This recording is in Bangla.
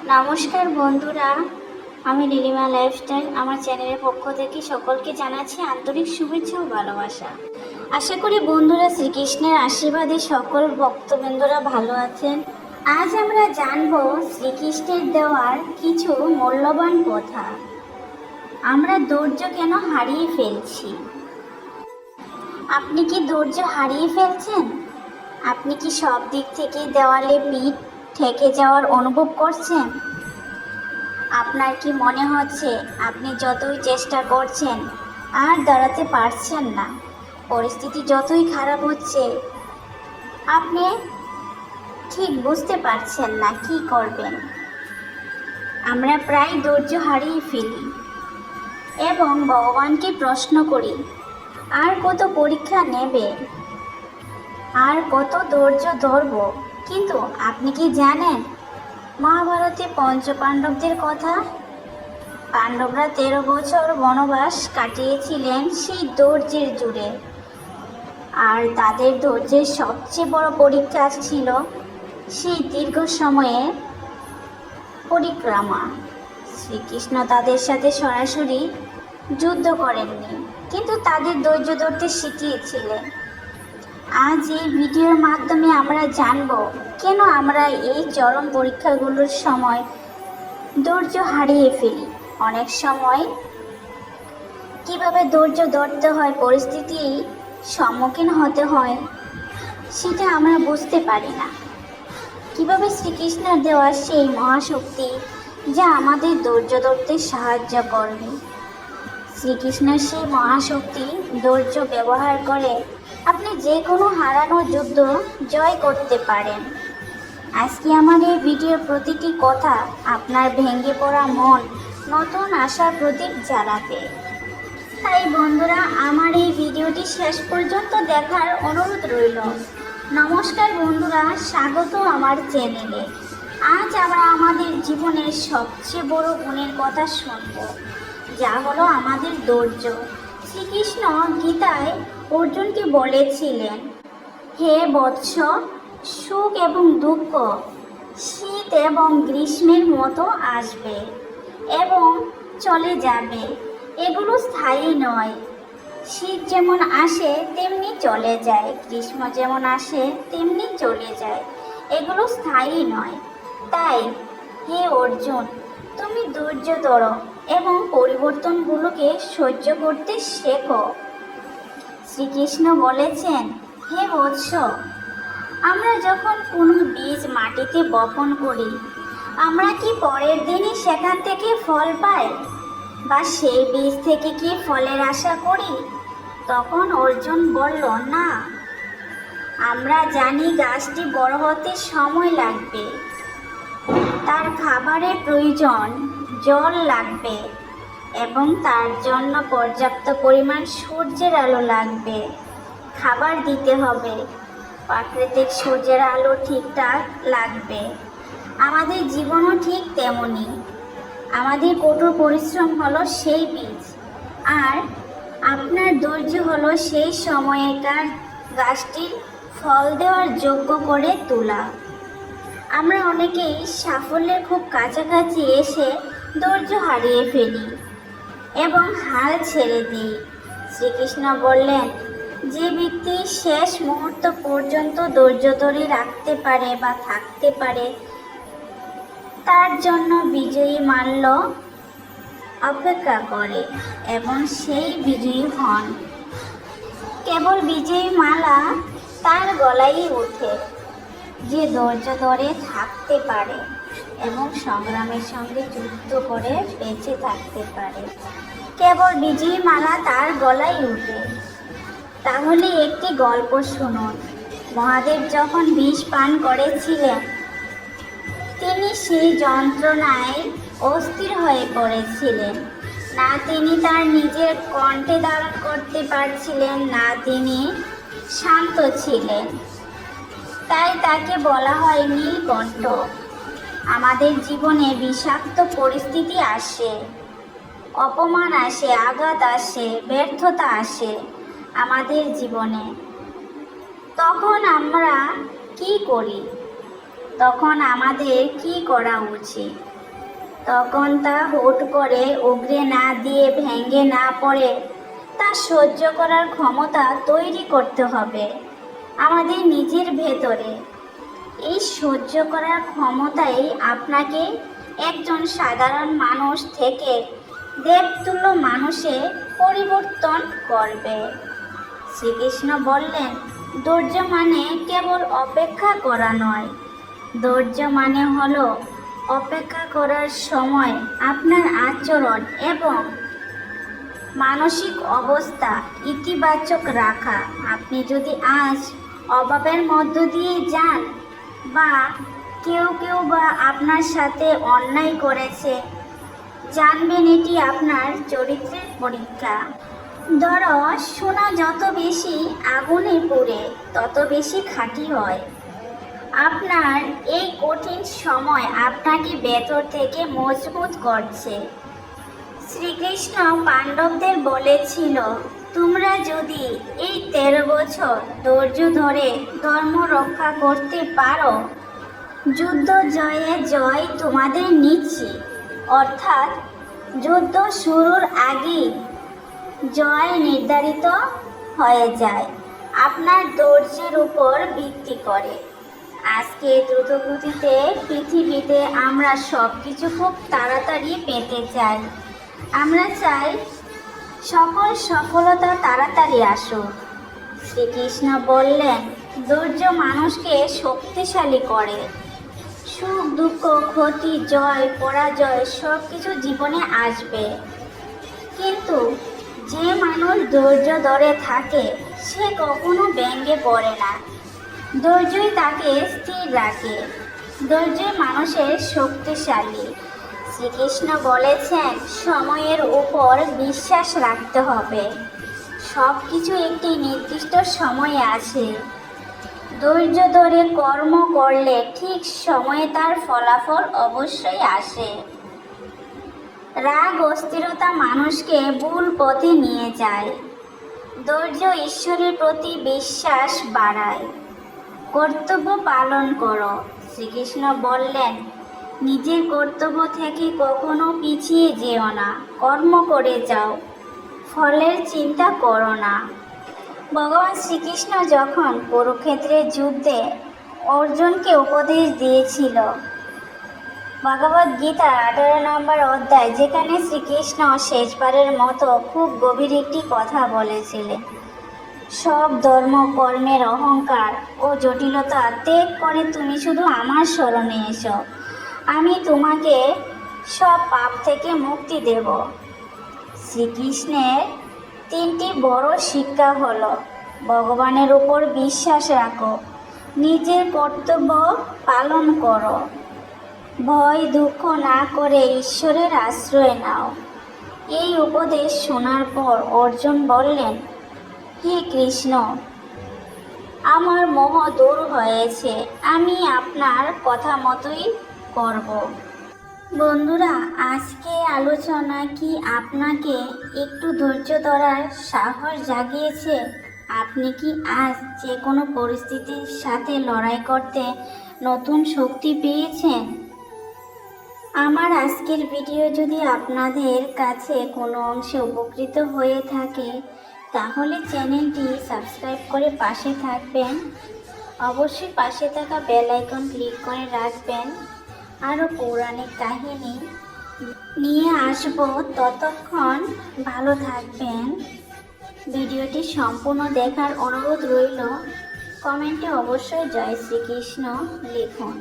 নমস্কার বন্ধুরা, আমি নীলিমা লাইফস্টাইল আমার চ্যানেলের পক্ষ থেকে সকলকে জানাচ্ছি আন্তরিক শুভেচ্ছা ও ভালোবাসা। আশা করি বন্ধুরা শ্রীকৃষ্ণের আশীর্বাদে সকল ভক্তবৃন্দরা ভালো আছেন। আজ আমরা জানব শ্রীকৃষ্ণের দেওয়ার কিছু মূল্যবান কথা। আমরা ধৈর্য কেন হারিয়ে ফেলছি? আপনি কি ধৈর্য হারিয়ে ফেলছেন? আপনি কি সব দিক থেকে দেওয়ালে পিঠ ঠেকে যাওয়ার অনুভব করছেন? আপনার কি মনে হচ্ছে আপনি যতই চেষ্টা করছেন আর দাঁড়াতে পারছেন না? পরিস্থিতি যতই খারাপ হচ্ছে আপনি ঠিক বুঝতে পারছেন না কি করবেন। আমরা প্রায় ধৈর্য হারিয়ে ফেলি এবং ভগবানকে প্রশ্ন করি, আর কত পরীক্ষা নেবে, আর কত ধৈর্য ধরব। কিন্তু আপনি কি জানেন মহাভারতে পঞ্চপাণ্ডবদের কথা? পাণ্ডবরা 13 বছর বনবাস কাটিয়েছিলেন সেই ধৈর্যের জুড়ে। আর তাদের ধৈর্যের সবচেয়ে বড় পরীক্ষা ছিল সেই দীর্ঘ সময়ের পরিক্রমা। শ্রীকৃষ্ণ তাদের সাথে সরাসরি যুদ্ধ করেননি, কিন্তু তাদের ধৈর্য ধরতে শিখিয়েছিলেন। আজ এই ভিডিওর মাধ্যমে আমরা জানব কেন আমরা এই চরম পরীক্ষাগুলোর সময় ধৈর্য হারিয়ে ফেলি। অনেক সময় কিভাবে ধৈর্য ধরতে হয়, পরিস্থিতির সম্মুখীন হতে হয়, সেটা আমরা বুঝতে পারি না। কিভাবে শ্রীকৃষ্ণের দেওয়া সেই মহাশক্তি যা আমাদের ধৈর্য ধরতে সাহায্য করবে। শ্রীকৃষ্ণের সেই মহাশক্তি ধৈর্য ব্যবহার করে আপনি যে কোনো হারানো যুদ্ধ জয় করতে পারেন। আজকে আমার এই ভিডিওর প্রতিটি কথা আপনার ভেঙে পড়া মন নতুন আশার প্রদীপ জ্বালাবে। তাই বন্ধুরা, আমার এই ভিডিওটি শেষ পর্যন্ত দেখার অনুরোধ রইল। নমস্কার বন্ধুরা, স্বাগত আমার চ্যানেলে। আজ আমরা আমাদের জীবনের সবচেয়ে বড় গুণের কথা শুনব, যা হলো আমাদের ধৈর্য। শ্রীকৃষ্ণ গীতায় অর্জুনকে বলেছিলেন, হে বৎস, সুখ এবং দুঃখ শীত এবং গ্রীষ্মের মতো আসবে এবং চলে যাবে। এগুলো স্থায়ী নয়। শীত যেমন আসে তেমনি চলে যায়, গ্রীষ্ম যেমন আসে তেমনি চলে যায়। এগুলো স্থায়ী নয়। তাই হে অর্জুন, তুমি ধৈর্য ধরো এবং পরিবর্তনগুলোকে সহ্য করতে শেখো। শ্রীকৃষ্ণ বলেছেন, হে বৎস, আমরা যখন কোনো বীজ মাটিতে বপন করি, আমরা কি পরের দিনই সেখান থেকে ফল পাই, বা সেই বীজ থেকে কি ফলের আশা করি? তখন অর্জুন বলল, না, আমরা জানি গাছটি বড় হতে সময় লাগবে, তার খাবারের প্রয়োজন, জল লাগবে এবং তার জন্য পর্যাপ্ত পরিমাণ সূর্যের আলো লাগবে। খাবার দিতে হবে, প্রাকৃতিক সূর্যের আলো ঠিকঠাক লাগবে। আমাদের জীবনও ঠিক তেমনই। আমাদের কঠোর পরিশ্রম হলো সেই বীজ, আর আপনার ধৈর্য হলো সেই সময়কার গাছটির ফল দেওয়ার যোগ্য করে তোলা। আমরা অনেকেই সাফল্যের খুব কাছাকাছি এসে ধৈর্য হারিয়ে ফেলি এবং হাল ছেড়ে দিই। শ্রীকৃষ্ণ বললেন, যে ব্যক্তি শেষ মুহূর্ত পর্যন্ত ধৈর্য ধরে রাখতে পারে বা থাকতে পারে, তার জন্য বিজয়ী মাল্য অপেক্ষা করে এবং সেই বিজয়ী হন। কেবল বিজয়ী মালা তার গলায় ওঠে যে ধৈর্য ধরে থাকতে পারে এবং সংগ্রামের সঙ্গে যুদ্ধ করে বেঁচে থাকতে পারে। কেবল বিজয়ী মালা তার গলায় ওঠে। তাহলে একটি গল্প শুনুন। মহাদেব যখন বিষ পান করেছিলেন, তিনি সেই যন্ত্রণায় অস্থির হয়ে পড়েছিলেন। না তিনি তার নিজের কণ্ঠে ধারণ করতে পারছিলেন, না তিনি শান্ত ছিলেন। তাই তাকে বলা হয় নীলকণ্ঠ। আমাদের জীবনে বিষাক্ত পরিস্থিতি আসে, অপমান আসে, আঘাত আসে, ব্যর্থতা আসে আমাদের জীবনে। তখন আমরা কি করি? তখন আমাদের কি করা উচিত? তখন তা হুট করে উগরে না দিয়ে ভেঙে না পড়ে তা সহ্য করার ক্ষমতা তৈরি করতে হবে আমাদের নিজের ভেতরে। এই সহ্য করার ক্ষমতাই আপনাকে একজন সাধারণ মানুষ থেকে দেবতুল্য মানুষে পরিবর্তন করবে। শ্রীকৃষ্ণ বললেন, ধৈর্য মানে কেবল অপেক্ষা করা নয়, ধৈর্য মানে হলো অপেক্ষা করার সময় আপনার আচরণ এবং মানসিক অবস্থা ইতিবাচক রাখা। আপনি যদি আজ অভাবের মধ্য দিয়ে যান বা কেউ বা আপনার সাথে অন্যায় করেছে, জানবেন এটি আপনার চরিত্রের পরীক্ষা। ধরো, সোনা যত বেশি আগুনে পুড়ে তত বেশি খাঁটি হয়। আপনার এই কঠিন সময় আপনাকে ভেতর থেকে মজবুত করছে। শ্রীকৃষ্ণ পাণ্ডবদের বলেছিল, তোমরা যদি এই 13 বছর ধৈর্য ধরে ধর্ম রক্ষা করতে পারো, যুদ্ধ জয়ে জয় তোমাদের নিশ্চিত। অর্থাৎ যুদ্ধ শুরুর আগেই জয় নির্ধারিত হয়ে যায় আপনার ধৈর্যের উপর ভিত্তি করে। আজকে দ্রুতগতিতে পৃথিবীতে আমরা সব কিছু খুব তাড়াতাড়ি পেতে চাই। আমরা চাই সকল সফলতা তাড়াতাড়ি আসুক। শ্রীকৃষ্ণ বললেন, ধৈর্য মানুষকে শক্তিশালী করে। সুখ দুঃখ ক্ষতি জয় পরাজয় সব কিছু জীবনে আসবে, কিন্তু যে মানুষ ধৈর্য ধরে থাকে সে কখনো ভেঙে পড়ে না। ধৈর্যই তাকে স্থির রাখে, ধৈর্যই মানুষের শক্তিশালী। শ্রীকৃষ্ণ বলেছেন, সময়ের উপর বিশ্বাস রাখতে হবে। সব কিছু একটি নির্দিষ্ট সময়ে আসে। ধৈর্য ধরে কর্ম করলে ঠিক সময়ে তার ফলাফল অবশ্যই আসে। রাগ অস্থিরতা মানুষকে ভুল পথে নিয়ে যায়। ধৈর্য ঈশ্বরের প্রতি বিশ্বাস বাড়ায়। কর্তব্য পালন করো। শ্রীকৃষ্ণ বললেন, নিজের কর্তব্য থেকে কখনো পিছিয়ে যেও না, কর্ম করে যাও, ফলের চিন্তা করো না। ভগবান শ্রীকৃষ্ণ যখন কুরুক্ষেত্রের যুদ্ধে অর্জুনকে উপদেশ দিয়েছিল, ভগবদ গীতার 18 নম্বর অধ্যায়, যেখানে শ্রীকৃষ্ণ শেষবারের মতো খুব গভীর একটি কথা বলেছিলেন, সব ধর্ম কর্মের অহংকার ও জটিলতা ত্যাগ করে তুমি শুধু আমার শরণে এসো, আমি তোমাকে সব পাপ থেকে মুক্তি দেব। শ্রীকৃষ্ণের 3টি বড় শিক্ষা হলো, ভগবানের উপর বিশ্বাস রাখো, নিজের কর্তব্য পালন করো, ভয় দুঃখ না করে ঈশ্বরের আশ্রয় নাও। এই উপদেশ শোনার পর অর্জুন বললেন, হে কৃষ্ণ, আমার মোহ দূর হয়েছে, আমি আপনার কথা মতোই করব। বন্ধুরা, আজকে আলোচনা কি আপনাকে একটু ধৈর্য ধরার সাহস জাগিয়েছে? আপনি কি আজ যে কোনো পরিস্থিতির সাথে লড়াই করতে নতুন শক্তি পেয়েছেন? আমার আজকের ভিডিও যদি আপনাদের কাছে কোনো অংশে উপকৃত হয়ে থাকে, তাহলে চ্যানেলটি সাবস্ক্রাইব করে পাশে থাকবেন। অবশ্যই পাশে থাকা বেল আইকন ক্লিক করে রাখবেন। আরও পৌরাণিক কাহিনী নিয়ে আসব, ততক্ষণ ভালো থাকবেন। ভিডিওটি সম্পূর্ণ দেখার অনুরোধ রইল। কমেন্টে অবশ্যই জয় শ্রীকৃষ্ণ লিখুন।